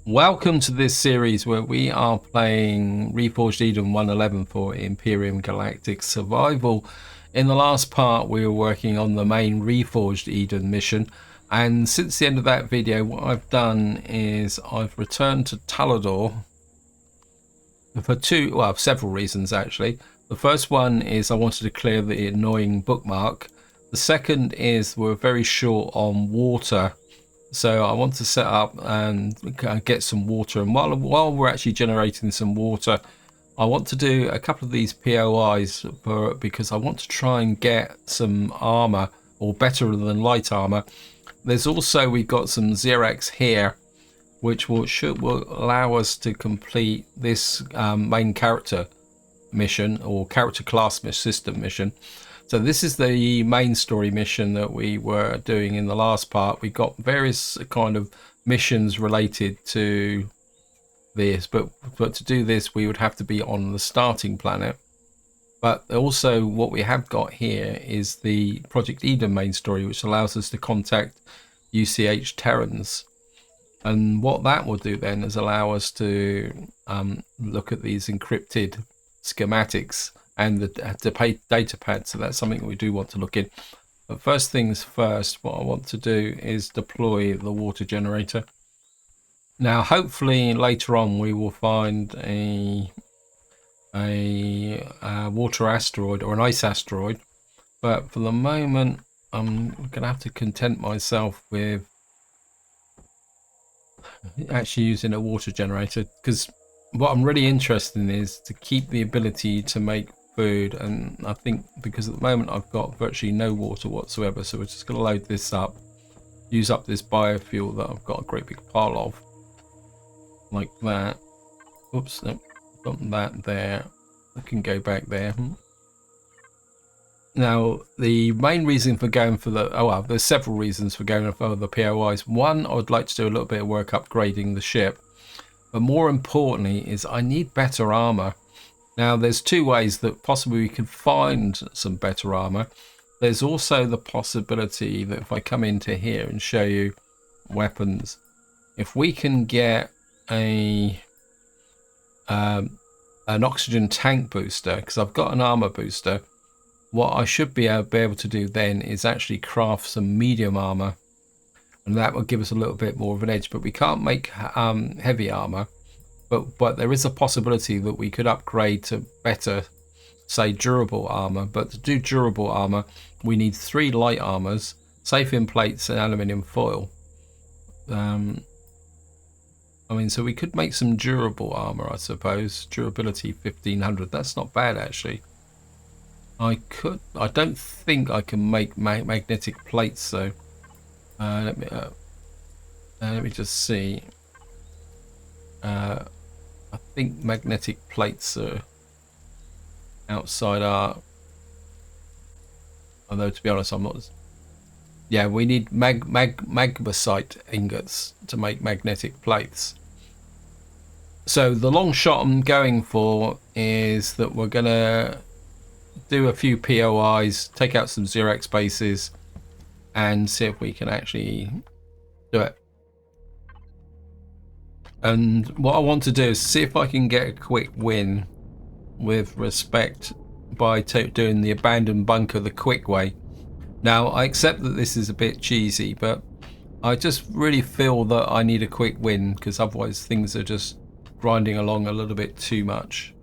Welcome to this series where we are playing Reforged Eden 111 for Empyrion Galactic Survival. In the last part we were working on the main Reforged Eden mission, and since the end of that video what I've done is I've returned to Talador for several reasons actually. The first one is I wanted to clear the annoying bookmark. The second is we're very short on water. So I want to set up and get some water, and while we're actually generating some water, I want to do a couple of these POIs because I want to try and get some armor, or better than light armor. There's also, we've got some Xerox here, which will allow us to complete this main character mission, or character class system mission. So this is the main story mission that we were doing in the last part. We got various kind of missions related to this, but to do this we would have to be on the starting planet. But also what we have got here is the Project Eden main story, which allows us to contact UCH Terrans. And what that will do then is allow us to look at these encrypted schematics and the data pad, so that's something we do want to look in. But first things first, what I want to do is deploy the water generator. Now hopefully later on we will find a water asteroid or an ice asteroid, but for the moment I'm gonna have to content myself with actually using a water generator, because what I'm really interested in is to keep the ability to make food. And I think because at the moment I've got virtually no water whatsoever, so we're just going to load this up, use up this biofuel that I've got a great big pile of, like that. Oops, no, got that there. I can go back there. Now the main reason for going for the there's several reasons for going for the POIs. One, I would like to do a little bit of work upgrading the ship, but more importantly is I need better armor. Now there's two ways that possibly we could find some better armor. There's also the possibility that if I come into here and show you weapons, if we can get an oxygen tank booster, because I've got an armor booster, what I should be able to do then is actually craft some medium armor, and that will give us a little bit more of an edge. But we can't make heavy armor. But there is a possibility that we could upgrade to better, say, durable armor. But to do durable armor, we need 3 light armors, safe in plates and aluminium foil. I mean, so we could make some durable armor, I suppose. Durability 1500. That's not bad actually. I don't think I can make magnetic plates though. Let me just see. I think magnetic plates are outside our... Although to be honest, I'm not... Yeah, we need magmasite ingots to make magnetic plates. So the long shot I'm going for is that we're going to do a few POIs, take out some Xerox bases, and see if we can actually do it. And what I want to do is see if I can get a quick win with respect by doing the abandoned bunker the quick way. Now I accept that this is a bit cheesy, but I just really feel that I need a quick win, because otherwise things are just grinding along a little bit too much.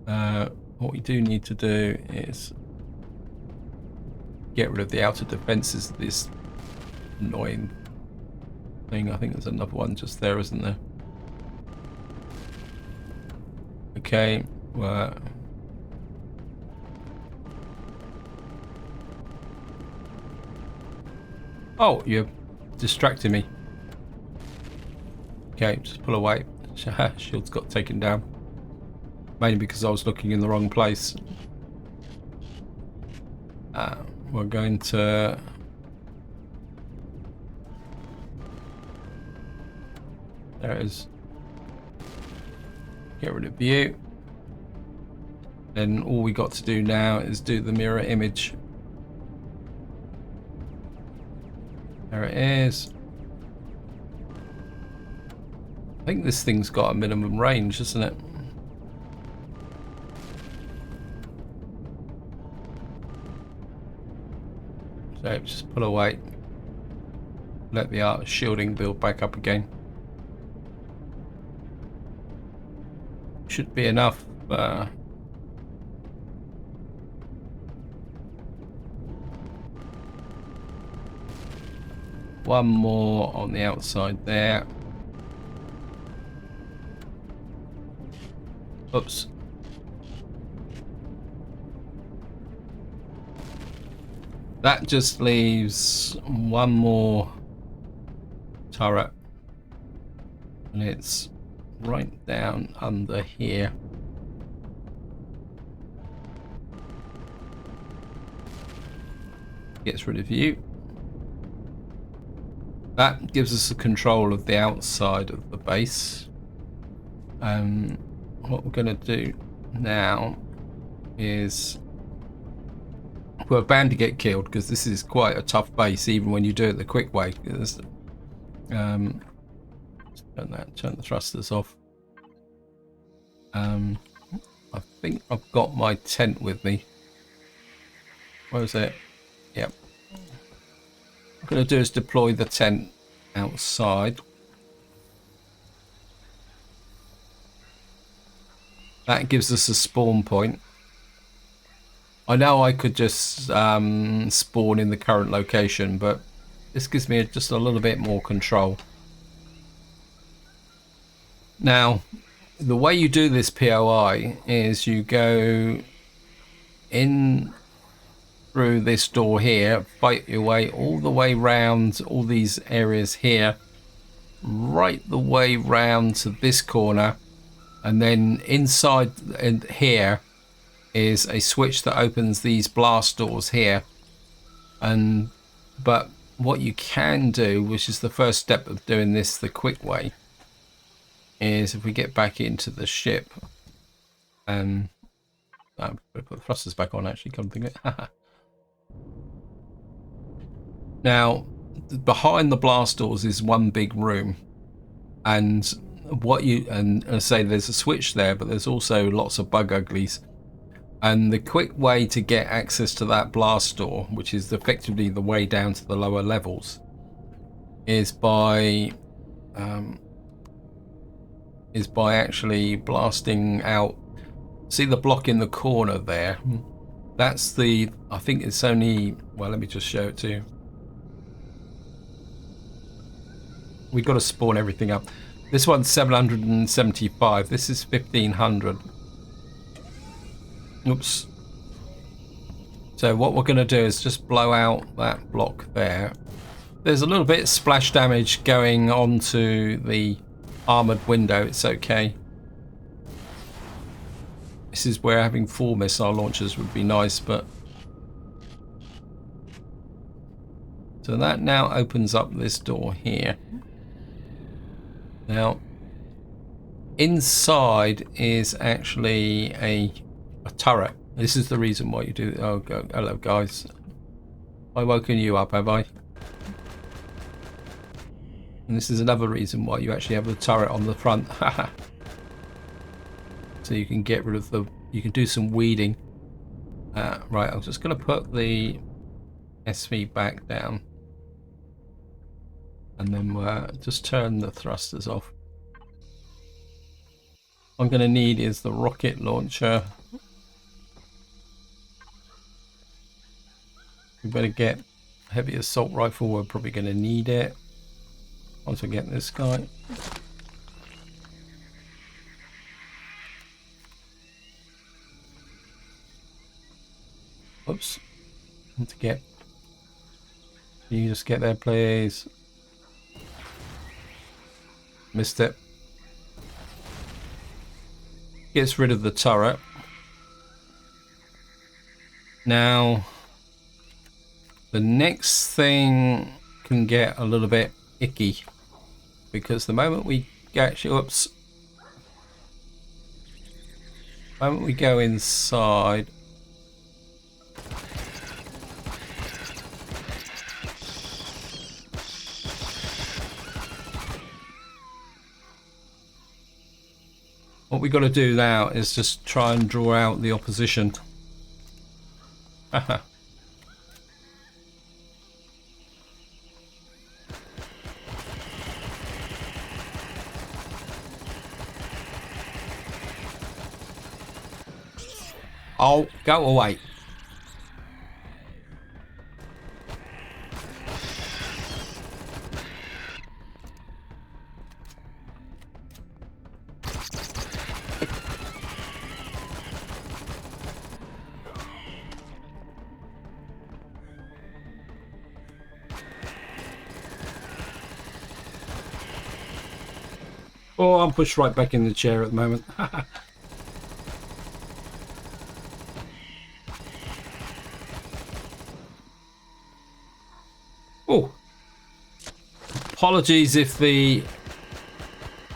What we do need to do is get rid of the outer defenses of this annoying thing. I think there's another one just there, isn't there? Okay, well, oh, you're distracting me. Okay, just pull away. Shield's got taken down, mainly because I was looking in the wrong place. We're going to... There it is. Get rid of you. Then all we got to do now is do the mirror image. There it is. think this thing's got a minimum range, isn't it? So just pull away. Let the art shielding build back up again. Should be enough. One more on the outside there. Oops. That just leaves one more turret. And it's right down under here. Gets rid of you. That gives us the control of the outside of the base. What we're going to do now is we're bound to get killed because this is quite a tough base, even when you do it the quick way. Turn the thrusters off. I think I've got my tent with me. Where is it? Yep. What I'm going to do is deploy the tent outside. That gives us a spawn point. I know I could just spawn in the current location, but this gives me just a little bit more control. Now, the way you do this POI is you go in through this door here, fight your way all the way round all these areas here, right the way round to this corner, and then inside here is a switch that opens these blast doors here. But what you can do, which is the first step of doing this the quick way, is if we get back into the ship, I'm going to put the thrusters back on actually, come think of it. Now, behind the blast doors is one big room, and I say there's a switch there, but there's also lots of bug uglies. And the quick way to get access to that blast door, which is effectively the way down to the lower levels, is by actually blasting out. See the block in the corner there? That's the, I think it's only, well, let me just show it to you. We've got to spawn everything up. This one's 775. This is 1500. Oops. So what we're going to do is just blow out that block there. There's a little bit of splash damage going onto the armored window. It's okay. This is where having 4 missile launchers would be nice, but... So that now opens up this door here. Now, inside is actually a turret. This is the reason why you do. Oh, hello guys. I woken you up, have I? And this is another reason why you actually have the turret on the front. So you can get rid of the. You can do some weeding. Right, I'm just going to put the SV back down. And then just turn the thrusters off. What I'm going to need is the rocket launcher. We better get heavy assault rifle. We're probably going to need it once we get this guy. Oops. Want to get. Can you just get there, please? Missed it. Gets rid of the turret. Now, the next thing can get a little bit icky, because the moment we oops. The moment we go inside, What we got to do now is just try and draw out the opposition. Oh, go away. Oh, I'm pushed right back in the chair at the moment. Oh, apologies if the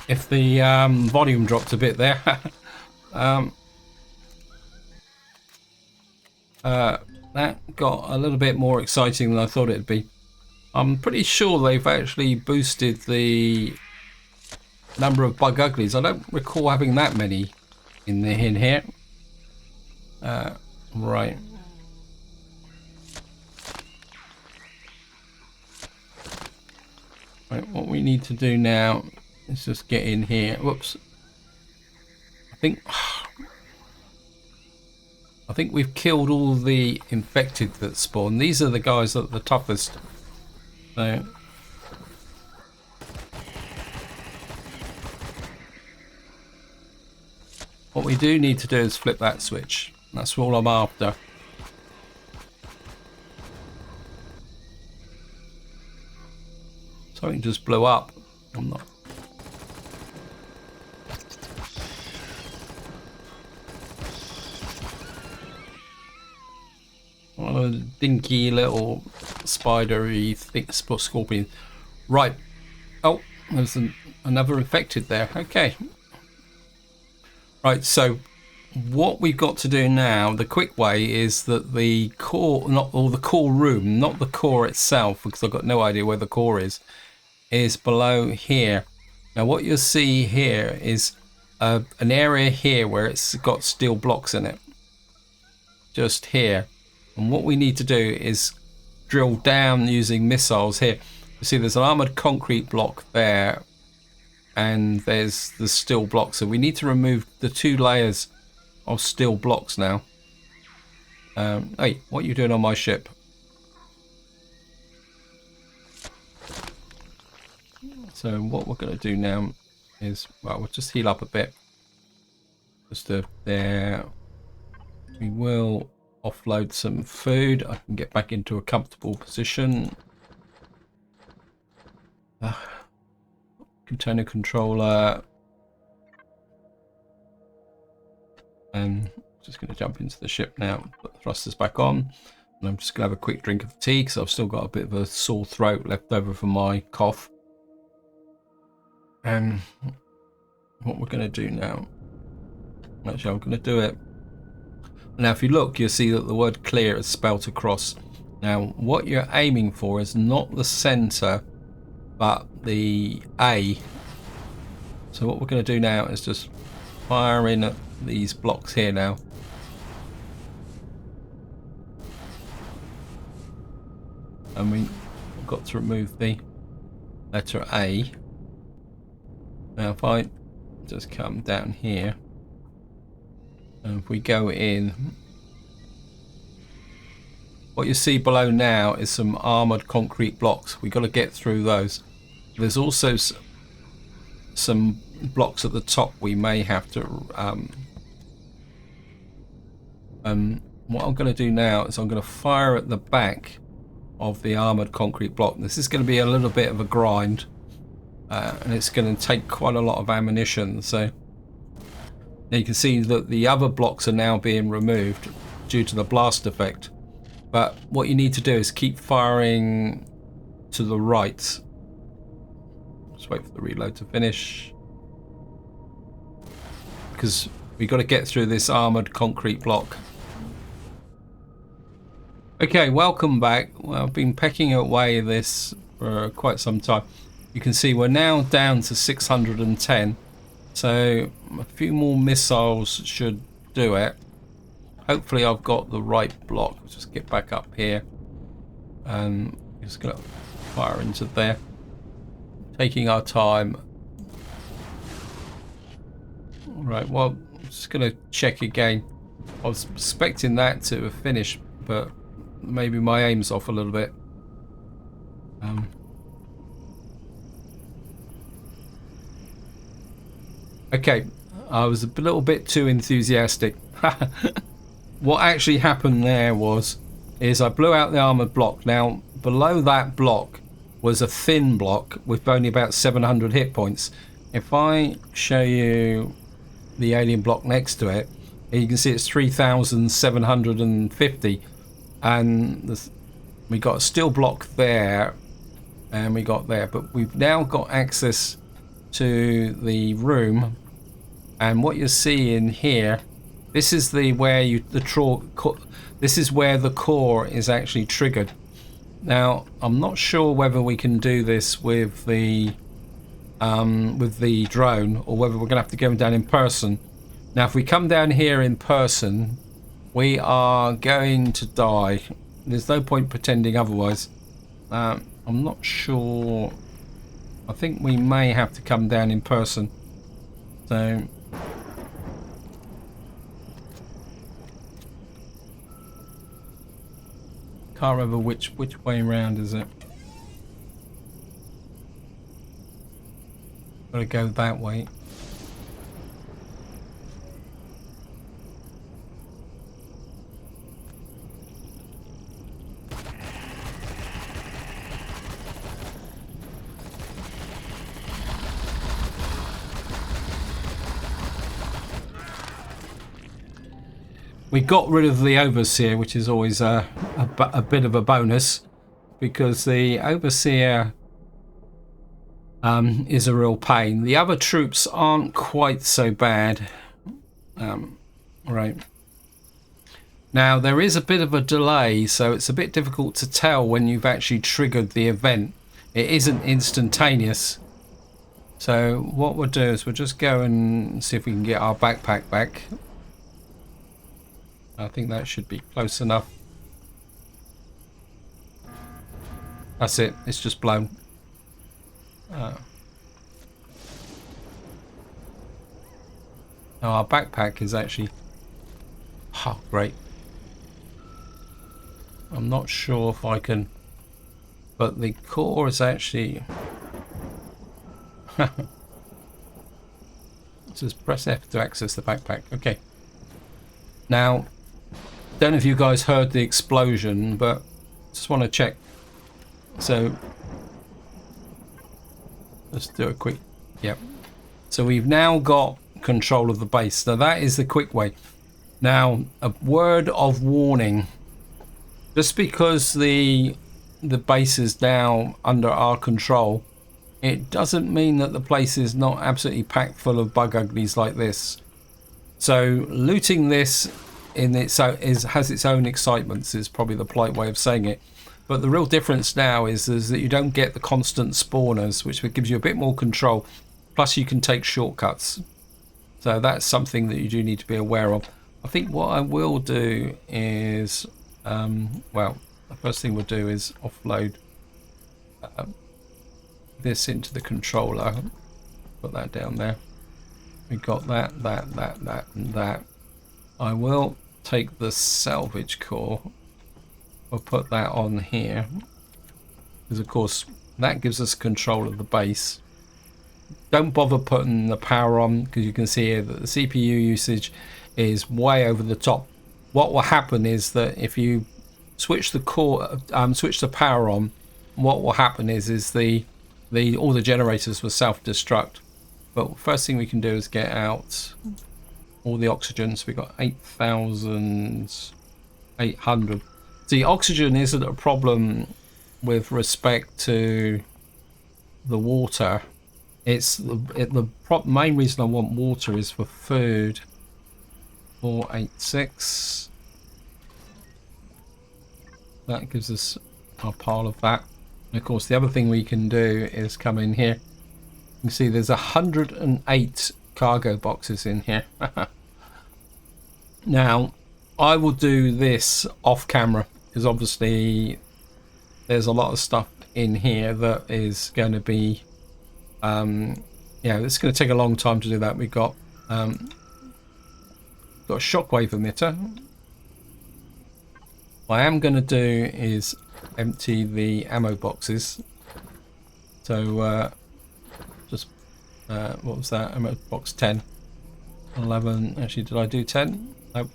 volume dropped a bit there. That got a little bit more exciting than I thought it'd be. I'm pretty sure they've actually boosted the number of bug uglies. I don't recall having that many in here. Right. Right, what we need to do now is just get in here. Whoops. I think we've killed all the infected that spawn. These are the guys that are the toughest. So what we do need to do is flip that switch. That's all I'm after. Something just blew up. I'm not. What a dinky little spidery thick scorpion. Right. Oh, there's another infected there. Okay. Right, so what we've got to do now, the quick way, is that the core, the core room, not the core itself, because I've got no idea where the core is below here. Now what you'll see here is an area here where it's got steel blocks in it. Just here. And what we need to do is drill down using missiles here. You see there's an armored concrete block there, and there's the steel block. So we need to remove the 2 layers of steel blocks now. Hey, what are you doing on my ship? So what we're going to do now is, well, we'll just heal up a bit. Just there. We will offload some food. I can get back into a comfortable position. Container controller. And just going to jump into the ship now. Put the thrusters back on. And I'm just going to have a quick drink of tea because I've still got a bit of a sore throat left over from my cough. And what we're going to do now, actually I'm going to do it. Now if you look, you'll see that the word clear is spelt across. Now what you're aiming for is not the center, but the A. So what we're going to do now is just fire in at these blocks here now. And we've got to remove the letter A. Now if I just come down here, and if we go in, what you see below now is some armored concrete blocks. We've got to get through those. There's also some blocks at the top we may have to what I'm going to do now is I'm going to fire at the back of the armored concrete block. This is going to be a little bit of a grind. And it's going to take quite a lot of ammunition. So now you can see that the other blocks are now being removed due to the blast effect. But what you need to do is keep firing to the right. Just wait for the reload to finish. Because we've got to get through this armored concrete block. Okay, welcome back. Well, I've been pecking away this for quite some time. You can see we're now down to 610. So a few more missiles should do it. Hopefully I've got the right block. Let's just get back up here. And just gonna fire into there. Taking our time. Right, well, I'm just gonna check again. I was expecting that to have finished, but maybe my aim's off a little bit. Okay, I was a little bit too enthusiastic. What actually happened there is I blew out the armored block. Now, below that block was a thin block with only about 700 hit points. If I show you the alien block next to it, you can see it's 3,750, and we got a steel block there, and we got there, but we've now got access to the room, and what you see in here, this is where the core is actually triggered. Now, I'm not sure whether we can do this with the drone, or whether we're gonna have to go down in person. Now, if we come down here in person, we are going to die. There's no point pretending otherwise. I'm not sure. I think we may have to come down in person. So can't remember which way around is it. Gotta go that way. We got rid of the Overseer, which is always a bit of a bonus, because the Overseer is a real pain. The other troops aren't quite so bad. Right. Now, there is a bit of a delay, so it's a bit difficult to tell when you've actually triggered the event. It isn't instantaneous. So what we'll do is we'll just go and see if we can get our backpack back. I think that should be close enough. That's it. It's just blown. Our backpack is actually... Oh, great. I'm not sure if I can... But the core is actually... Just press F to access the backpack. Okay. Now, don't know if you guys heard the explosion, but just want to check. So let's do a quick... Yep. So we've now got control of the base. Now that is the quick way. Now, a word of warning. Just because the base is now under our control, it doesn't mean that the place is not absolutely packed full of bug uglies like this. So looting this has its own excitements, is probably the polite way of saying it. But the real difference now is that you don't get the constant spawners, which gives you a bit more control. Plus you can take shortcuts. So that's something that you do need to be aware of. I think what I will do is, well, the first thing we'll do is offload this into the controller. Put that down there. We got that, and that. I will take the salvage core. I'll put that on here. Because of course, that gives us control of the base. Don't bother putting the power on, because you can see here that the CPU usage is way over the top. What will happen is that if you switch the core, switch the power on, what will happen is all the generators will self-destruct. But first thing we can do is get out all the oxygen. So we've got 8,800. The oxygen isn't a problem with respect to the water. It's the main reason I want water is for food. 486. That gives us a pile of that. And of course, the other thing we can do is come in here. You can see there's 108 cargo boxes in here. Now, I will do this off camera because obviously there's a lot of stuff in here that is going to be, yeah, it's going to take a long time to do that. We've got a shockwave emitter. What I am going to do is empty the ammo boxes. So just what was that? Ammo box 10, 11. Actually, did I do 10? Nope.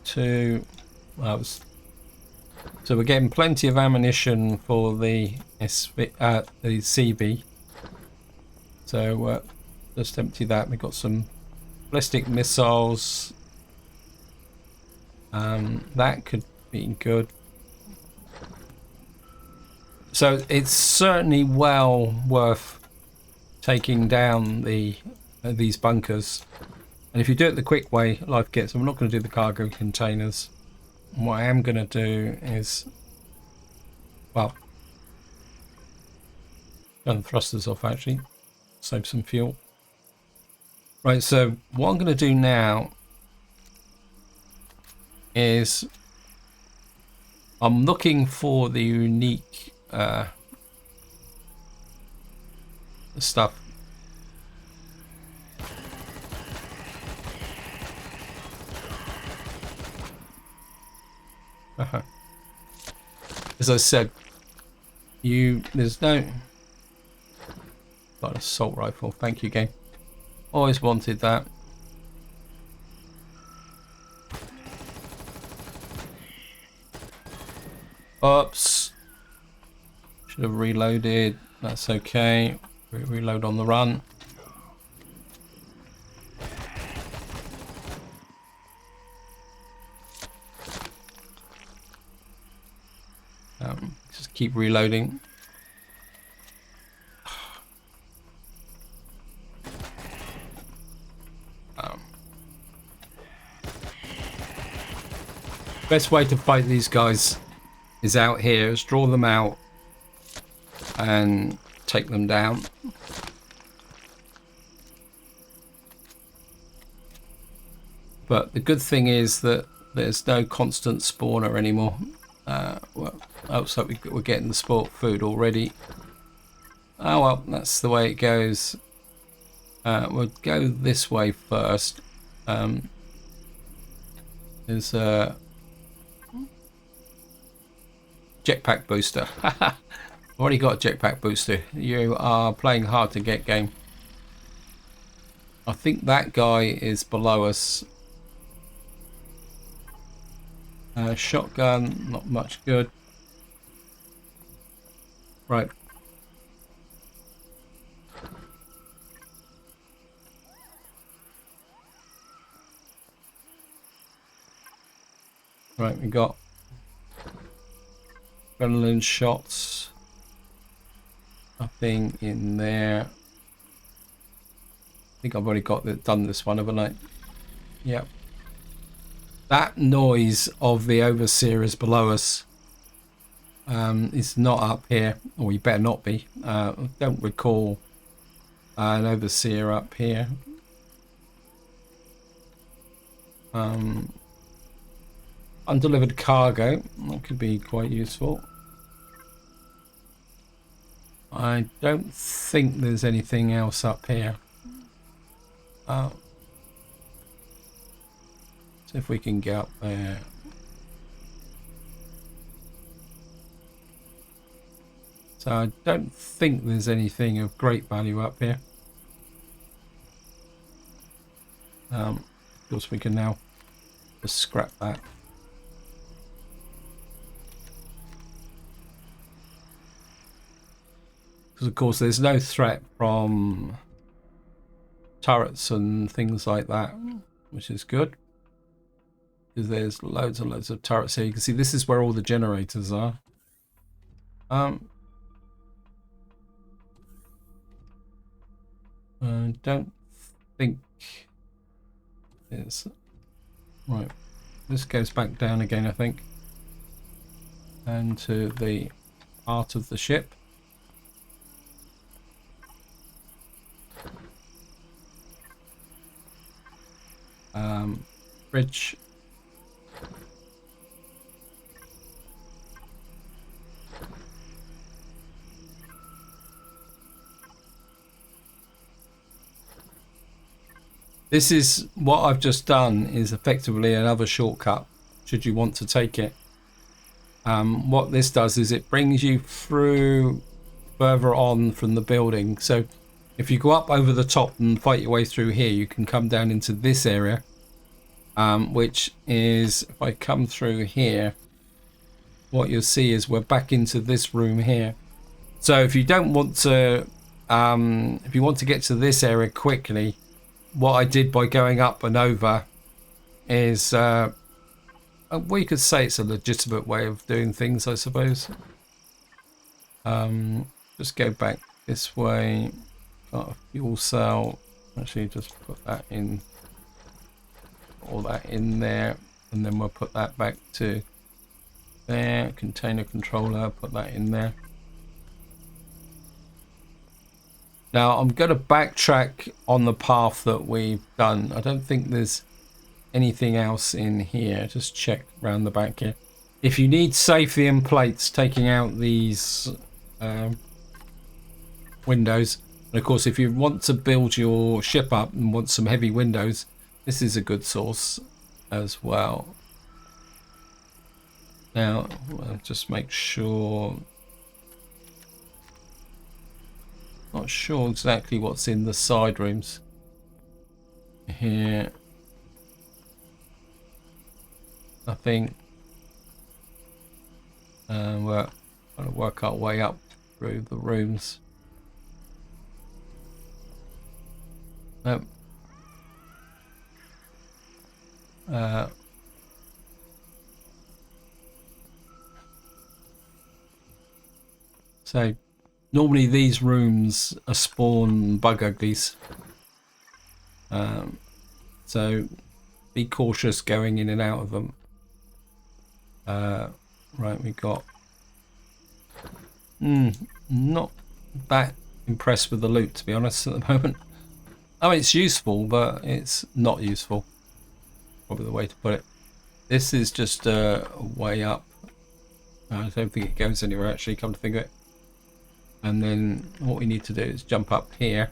2. That was. So we're getting plenty of ammunition for the CB. So just empty that. We've got some ballistic missiles. That could be good. So it's certainly well worth taking down these bunkers. And if you do it the quick way, life gets. I'm not going to do the cargo containers. What I am going to do is, well, turn the thrusters off actually, save some fuel. Right, so what I'm going to do now is I'm looking for the unique stuff. As I said, there's no. Got an assault rifle. Thank you, game. Always wanted that. Oops. Should have reloaded. That's okay. Reload on the run. Just keep reloading. Best way to fight these guys is out here. Is draw them out and take them down. But the good thing is that there's no constant spawner anymore. Well, looks like we're getting the sport food already. Oh well, that's the way it goes. We'll go this way first. There's a jetpack booster. Already got a jetpack booster. You are playing hard to get, game. I think that guy is below us. Shotgun, not much good. Right. Right, we got adrenaline shots. Nothing in there. I think I've already done this one, haven't I? Yep. That noise of the overseer is below us. It's not up here, or you better not be. I don't recall an overseer up here. Undelivered cargo, that could be quite useful. I don't think there's anything else up here. See if we can get up there. So I don't think there's anything of great value up here. Of course we can now just scrap that. Because of course there's no threat from turrets and things like that, which is good. Because there's loads and loads of turrets here. You can see this is where all the generators are. I don't think it's right. This goes back down again, I think, and to the heart of the ship. Bridge. This is what I've just done, is effectively another shortcut should you want to take it. What this does is it brings you through further on from the building. So if you go up over the top and fight your way through here, you can come down into this area, which is, if I come through here, what you'll see is we're back into this room here. So if you don't want to, if you want to get to this area quickly, what I did by going up and over is, we could say it's a legitimate way of doing things, I suppose. Just go back this way. Got a fuel cell. Actually, just put that in, all that in there, and then we'll put that back to there. Container controller, put that in there. Now I'm going to backtrack on the path that we've done. I don't think there's anything else in here. Just check around the back here. If you need safety and plates, taking out these windows, and of course if you want to build your ship up and want some heavy windows, this is a good source as well. Now I'll just make sure. Not sure exactly what's in the side rooms here. Nothing. We're going to work our way up through the rooms. Nope. So normally these rooms are spawn bug uglies, so be cautious going in and out of them. Right, we got not that impressed with the loot, to be honest, at the moment. I mean, it's useful, but it's not useful, probably the way to put it. This is just a way up. I don't think it goes anywhere, actually, come to think of it. And then what we need to do is jump up here,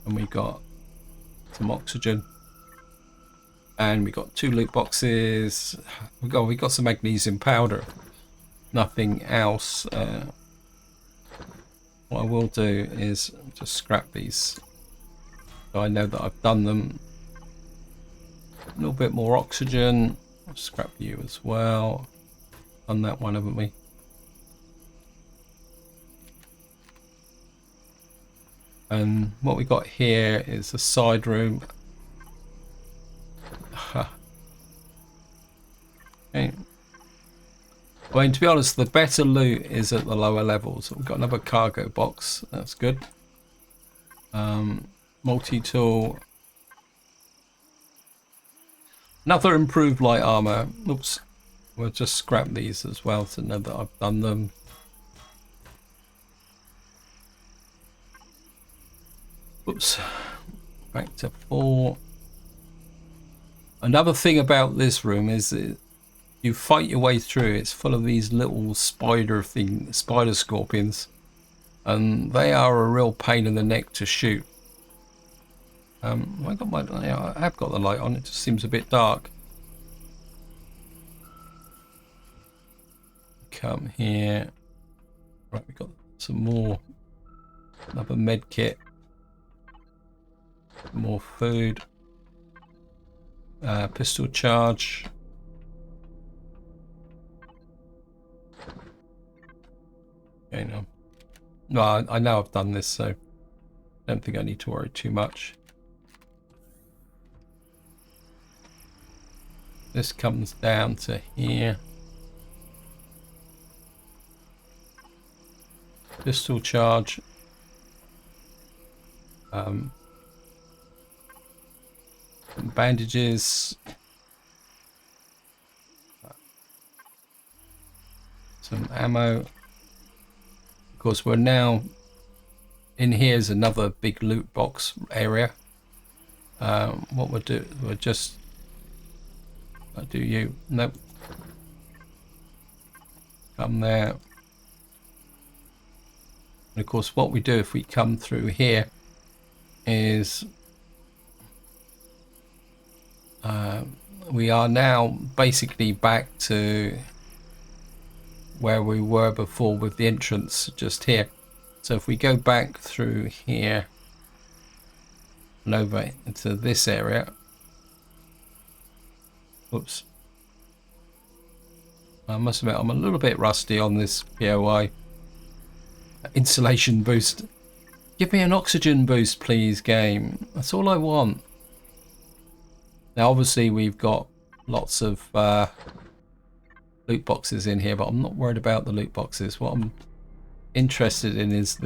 and we've got some oxygen, and we got 2 loot boxes. We got some magnesium powder. Nothing else. What I will do is just scrap these, so I know that I've done them. A little bit more oxygen. I'll scrap you as well. Done that one, haven't we? And what we got here is a side room. Okay. I mean, to be honest, the better loot is at the lower levels. We've got another cargo box. That's good. Multi-tool. Another improved light armor. Oops. We'll just scrap these as well to know that I've done them. Oops. Back to 4. Another thing about this room is that you fight your way through. It's full of these little spider scorpions, and they are a real pain in the neck to shoot. I have got the light on. It just seems a bit dark. Come here. Right, we've got some more. Another med kit. More food. Pistol charge. Okay, no, I know I've done this, so I don't think I need to worry too much. This comes down to here. Pistol charge. Bandages. Some ammo. Of course, we're now in. Here's another big loot box area. What we'll just do you. Nope. Come there. And of course, what we do if we come through here is we are now basically back to where we were before with the entrance just here. So if we go back through here and over into this area, whoops, I must admit I'm a little bit rusty on this POI. Insulation boost. Give me an oxygen boost, please, game. That's all I want. Now, obviously, we've got lots of loot boxes in here, but I'm not worried about the loot boxes. What I'm interested in is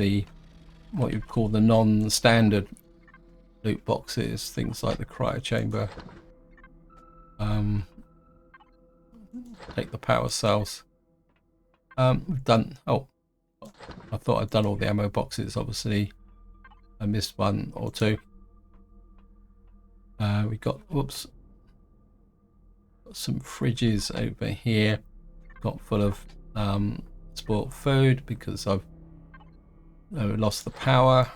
what you'd call the non-standard loot boxes, things like the cryo chamber. Take the power cells. We've done. Oh, I thought I'd done all the ammo boxes. Obviously, I missed one or two. We got, whoops, got some fridges over here. Got full of spoiled food because I've lost the power.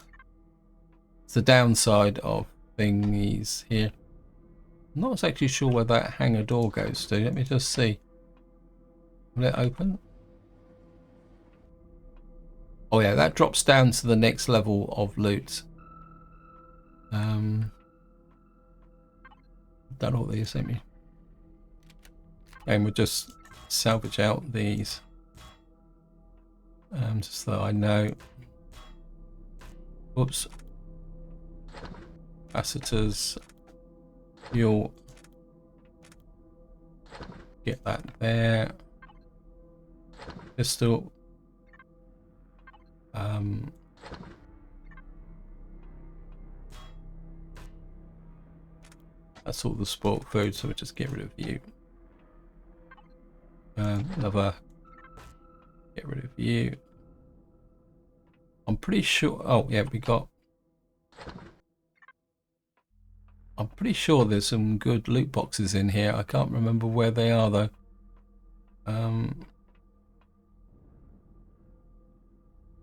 It's the downside of thingies here. I'm not exactly sure where that hangar door goes to. Let me just see. Will it open? Oh yeah, that drops down to the next level of loot. Done all these, haven't we? And we'll just salvage out these. Just so I know. Whoops. Capacitors. Fuel. Get that there. Pistol. That's all the spoiled food, so we'll just get rid of you. Another. Get rid of you. I'm pretty sure. Oh yeah, we got. I'm pretty sure there's some good loot boxes in here. I can't remember where they are though.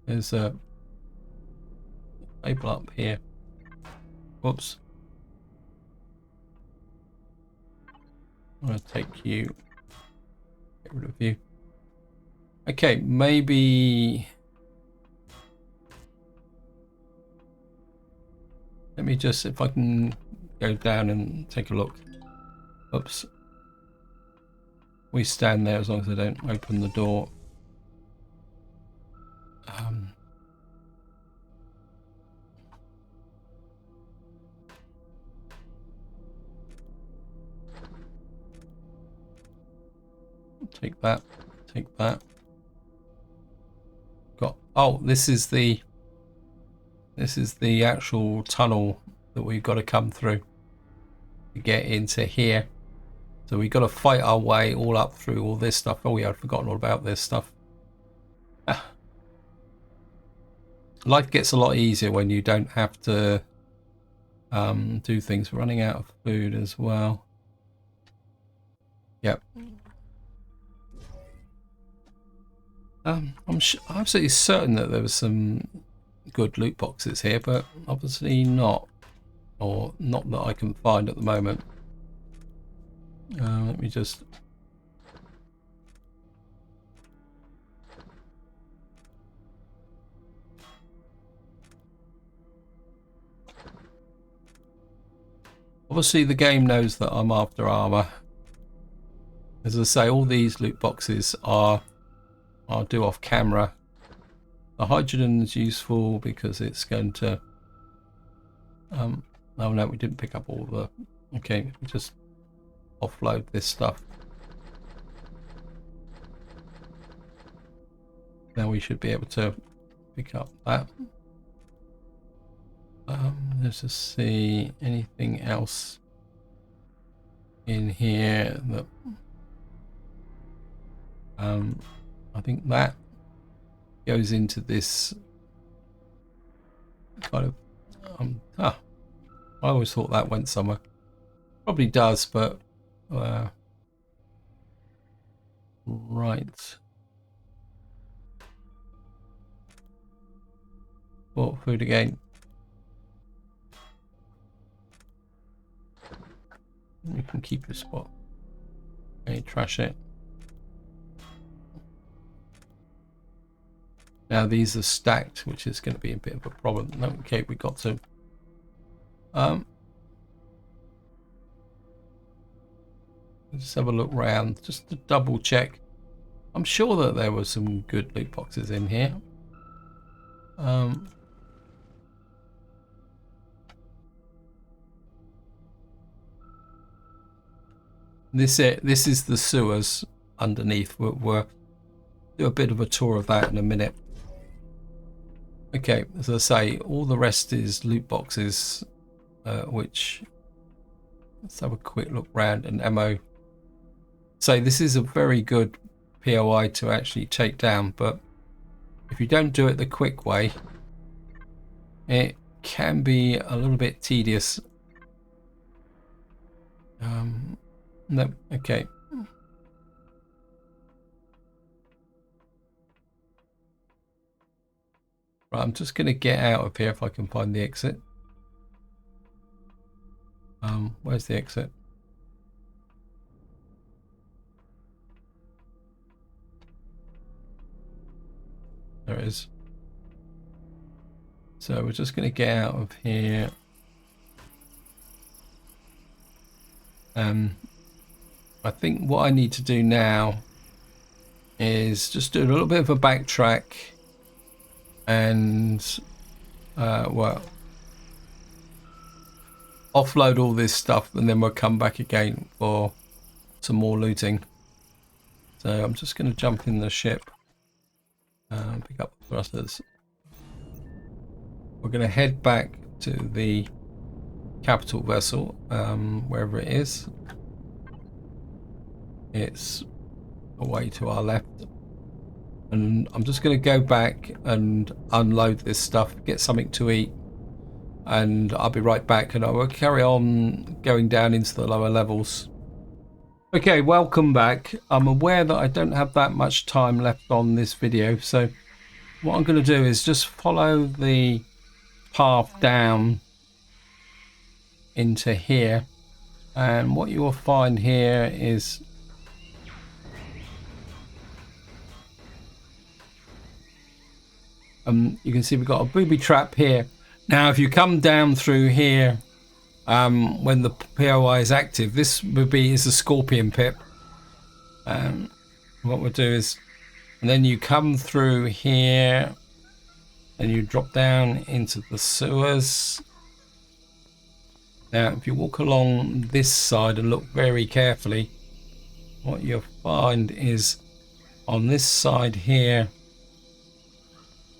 There's a label up here. Whoops. I'm going to take you. Get rid of you. Okay, maybe. Let me just, if I can go down and take a look. Oops. We stand there as long as I don't open the door. Take that. Take that. Got. Oh, this is the actual tunnel that we've got to come through to get into here. So we've got to fight our way all up through all this stuff. Oh yeah, I'd forgotten all about this stuff. Life gets a lot easier when you don't have to do things. We're running out of food as well. Yep. I'm absolutely certain that there was some good loot boxes here, but obviously not, or not that I can find at the moment. Let me just. Obviously the game knows that I'm after armor. As I say, all these loot boxes I'll do off camera. The hydrogen is useful because it's going to oh no, we didn't pick up all the. Okay, we just offload this stuff. Now we should be able to pick up that. Let's just see anything else in here that I think that goes into this kind of I always thought that went somewhere. Probably does, but right. Oh, food again. You can keep your spot. Okay, trash it. Now these are stacked, which is going to be a bit of a problem. Okay, we got to. Let's have a look round just to double check. I'm sure that there were some good loot boxes in here. This is the sewers underneath. We'll do a bit of a tour of that in a minute. Okay, as I say, all the rest is loot boxes, which let's have a quick look round, and ammo. So this is a very good POI to actually take down, but if you don't do it the quick way, it can be a little bit tedious. No, okay. Right, I'm just going to get out of here if I can find the exit. Where's the exit? There it is. So we're just going to get out of here. I think what I need to do now is just do a little bit of a backtrack and well, offload all this stuff, and then we'll come back again for some more looting. So I'm just going to jump in the ship, pick up the thrusters. We're going to head back to the capital vessel, wherever it is. It's away to our left, and I'm just going to go back and unload this stuff, get something to eat, and I'll be right back, and I will carry on going down into the lower levels. Okay, welcome back. I'm aware that I don't have that much time left on this video, so what I'm going to do is just follow the path down into here, and what you will find here is you can see we've got a booby trap here. Now if you come down through here, when the POI is active, this is a scorpion pit. What we'll do is, and then you come through here and you drop down into the sewers. Now if you walk along this side and look very carefully, what you'll find is on this side here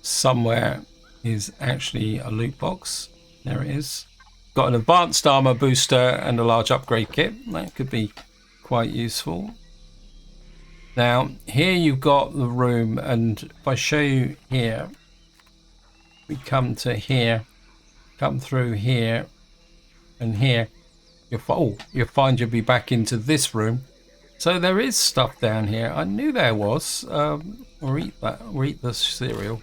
somewhere is actually a loot box. There it is. Got an advanced armor booster and a large upgrade kit. That could be quite useful. Now here you've got the room, and if I show you here, we come to here, come through here and here, you'll find you'll be back into this room. So there is stuff down here. I knew there was. Or eat that, or eat the cereal.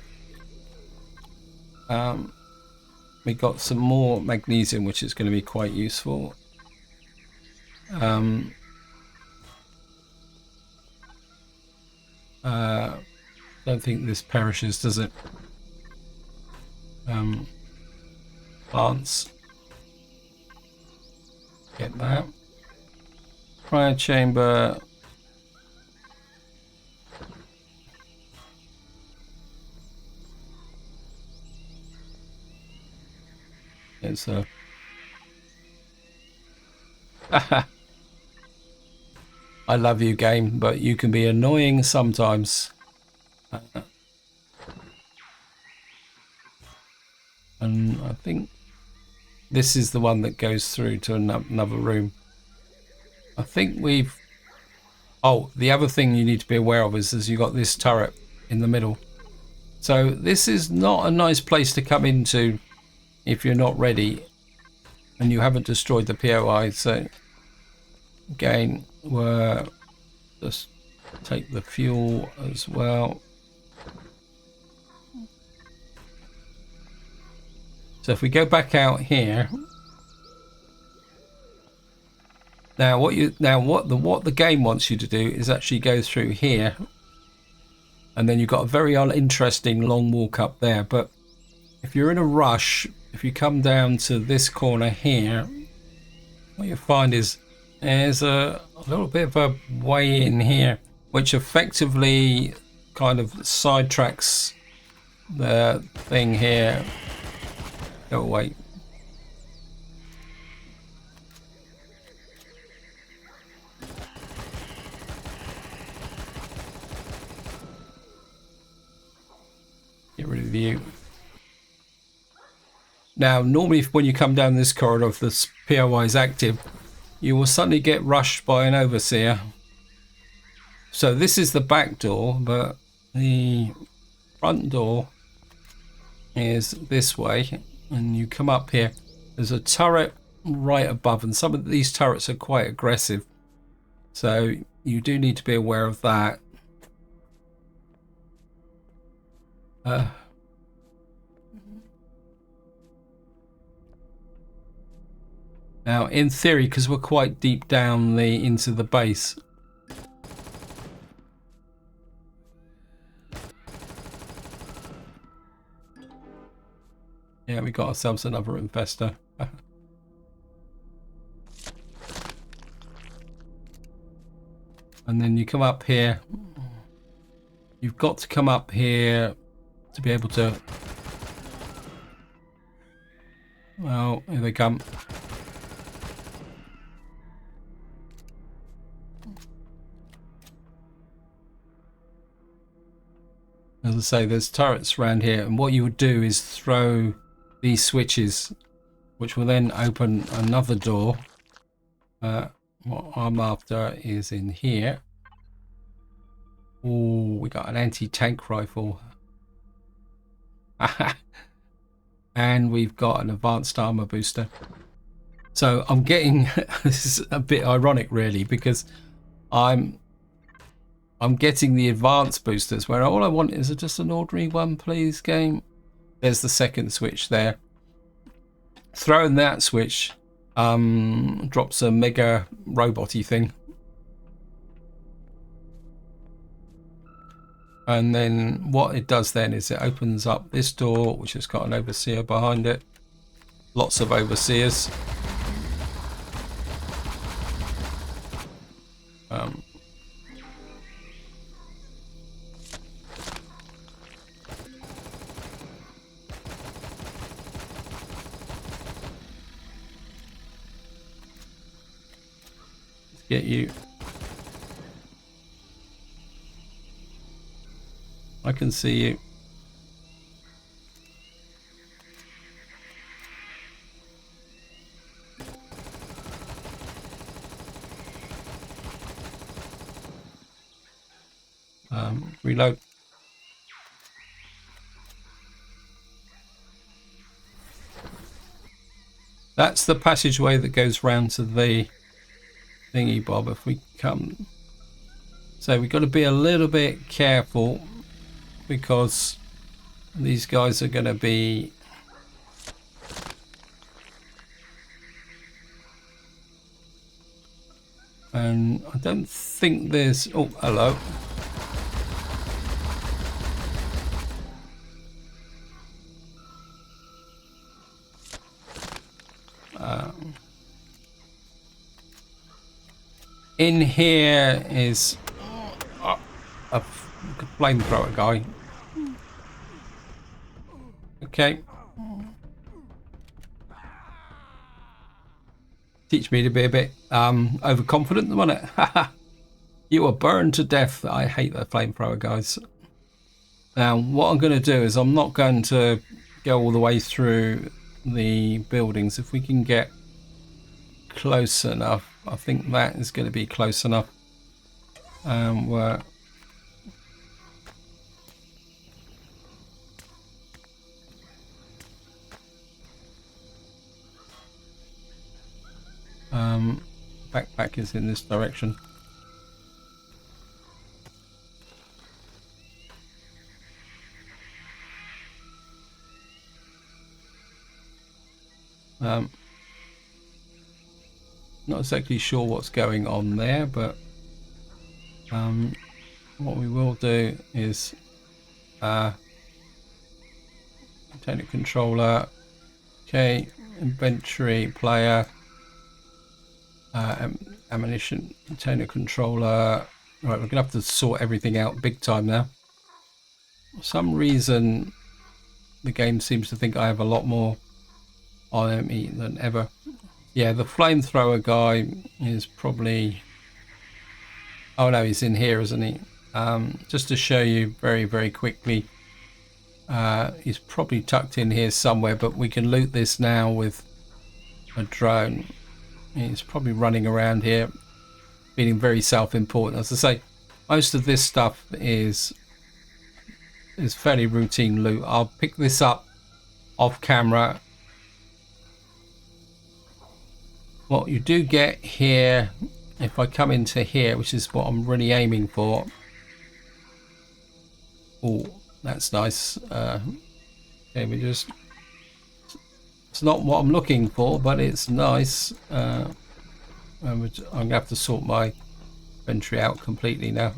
We got some more magnesium, which is going to be quite useful. Don't think this perishes, does it? Plants. Get that. Cryo chamber. It's a I love you, game, but you can be annoying sometimes. And I think this is the one that goes through to another room. I think we've... Oh, the other thing you need to be aware of is you got this turret in the middle. So this is not a nice place to come into if you're not ready. and you haven't destroyed the POI. So again, we're just take the fuel as well. So if we go back out here, now what the game wants you to do is actually go through here, and then you've got a very uninteresting long walk up there. But if you're in a rush, if you come down to this corner here, what you'll find is there's a little bit of a way in here, which effectively kind of sidetracks the thing here. Go away. Get rid of you. Now, normally when you come down this corridor, if the POI is active, you will suddenly get rushed by an overseer. So this is the back door, but the front door is this way, and you come up here. There's a turret right above, and some of these turrets are quite aggressive, so you do need to be aware of that. Now, in theory, because we're quite deep down into the base, yeah, we got ourselves another investor. And then you come up here. You've got to come up here to be able to... Well, here they come. As I say, there's turrets around here, and what you would do is throw these switches, which will then open another door. What I'm after is in here. Oh, we got an anti-tank rifle. And we've got an advanced armor booster. So I'm getting, this is a bit ironic really, because I'm getting the advanced boosters where all I want is just an ordinary one, please, game. There's the second switch there. Throwing that switch drops a mega robot-y thing. And then what it does then is it opens up this door, which has got an overseer behind it. Lots of overseers. Get you. I can see you. Reload. That's the passageway that goes round to the thingy bob. If we come, so we've got to be a little bit careful, because these guys are going to be and I don't think there's, oh, hello. In here is a flamethrower guy. Okay. Teach me to be a bit overconfident, wasn't it? You are burned to death. I hate the flamethrower guys. Now, what I'm going to do is I'm not going to go all the way through the buildings. If we can get close enough, I think that is going to be close enough. We're Backpack is in this direction. Not exactly sure what's going on there, but what we will do is container controller, okay, inventory player, ammunition container controller. Right, we're gonna have to sort everything out big time now. For some reason the game seems to think I have a lot more on me than ever. Yeah, the flamethrower guy is probably, oh no, he's in here, isn't he? Just to show you very quickly, he's probably tucked in here somewhere, but we can loot this now with a drone. He's probably running around here feeling very self-important. As I say, most of this stuff is fairly routine loot. I'll pick this up off camera. What you do get here, if I come into here, which is what I'm really aiming for. Oh, that's nice. Okay, it's not what I'm looking for, but it's nice. I'm gonna have to sort my inventory out completely now.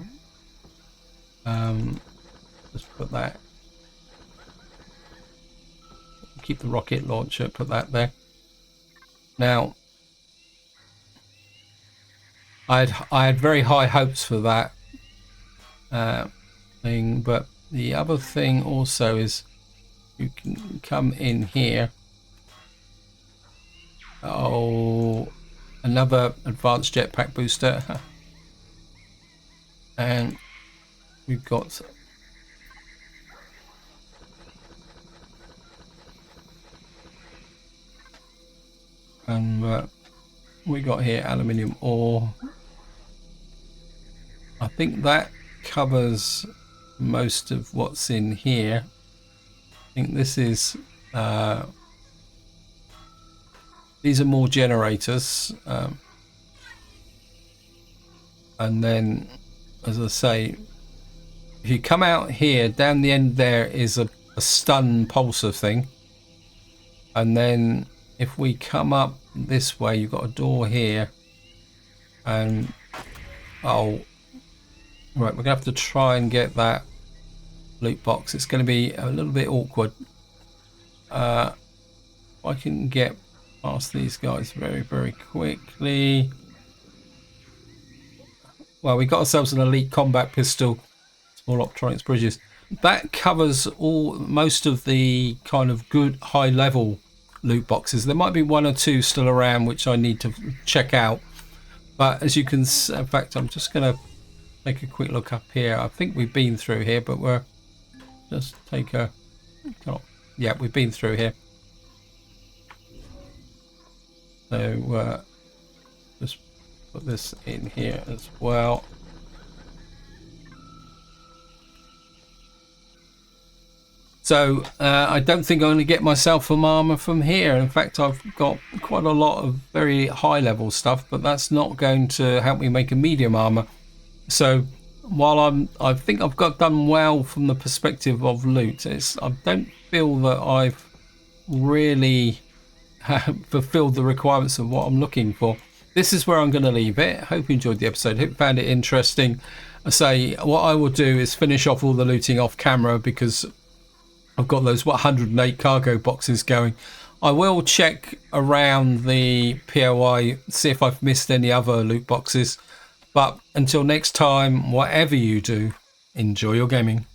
Just put that. Keep the rocket launcher. Put that there. Now, I had very high hopes for that thing, but the other thing also is you can come in here. Oh, another advanced jetpack booster. And we've got we got here aluminium ore. I think that covers most of what's in here. I think this is these are more generators, and then, as I say, if you come out here, down the end there is a stun pulsar thing, and then if we come up this way, you've got a door here, and oh, right, we're gonna have to try and get that loot box. It's going to be a little bit awkward. I can get past these guys very quickly. Well, we got ourselves an elite combat pistol, small optronics bridges. That covers most of the kind of good high level loot boxes. There might be one or two still around which I need to check out, but as you can see, in fact, I'm just going to take a quick look up here. I think we've been through here, but we're just take a, oh, yeah, we've been through here. So just put this in here as well. So I don't think I'm going to get myself some armor from here. In fact, I've got quite a lot of very high level stuff, but that's not going to help me make a medium armor. So while I think I've done well from the perspective of loot, I don't feel that I've really fulfilled the requirements of what I'm looking for. This is where I'm going to leave it. Hope you enjoyed the episode. Hope you found it interesting. I say what I will do is finish off all the looting off camera because I've got those 108 cargo boxes going. I will check around the POI, see if I've missed any other loot boxes. But until next time, whatever you do, enjoy your gaming.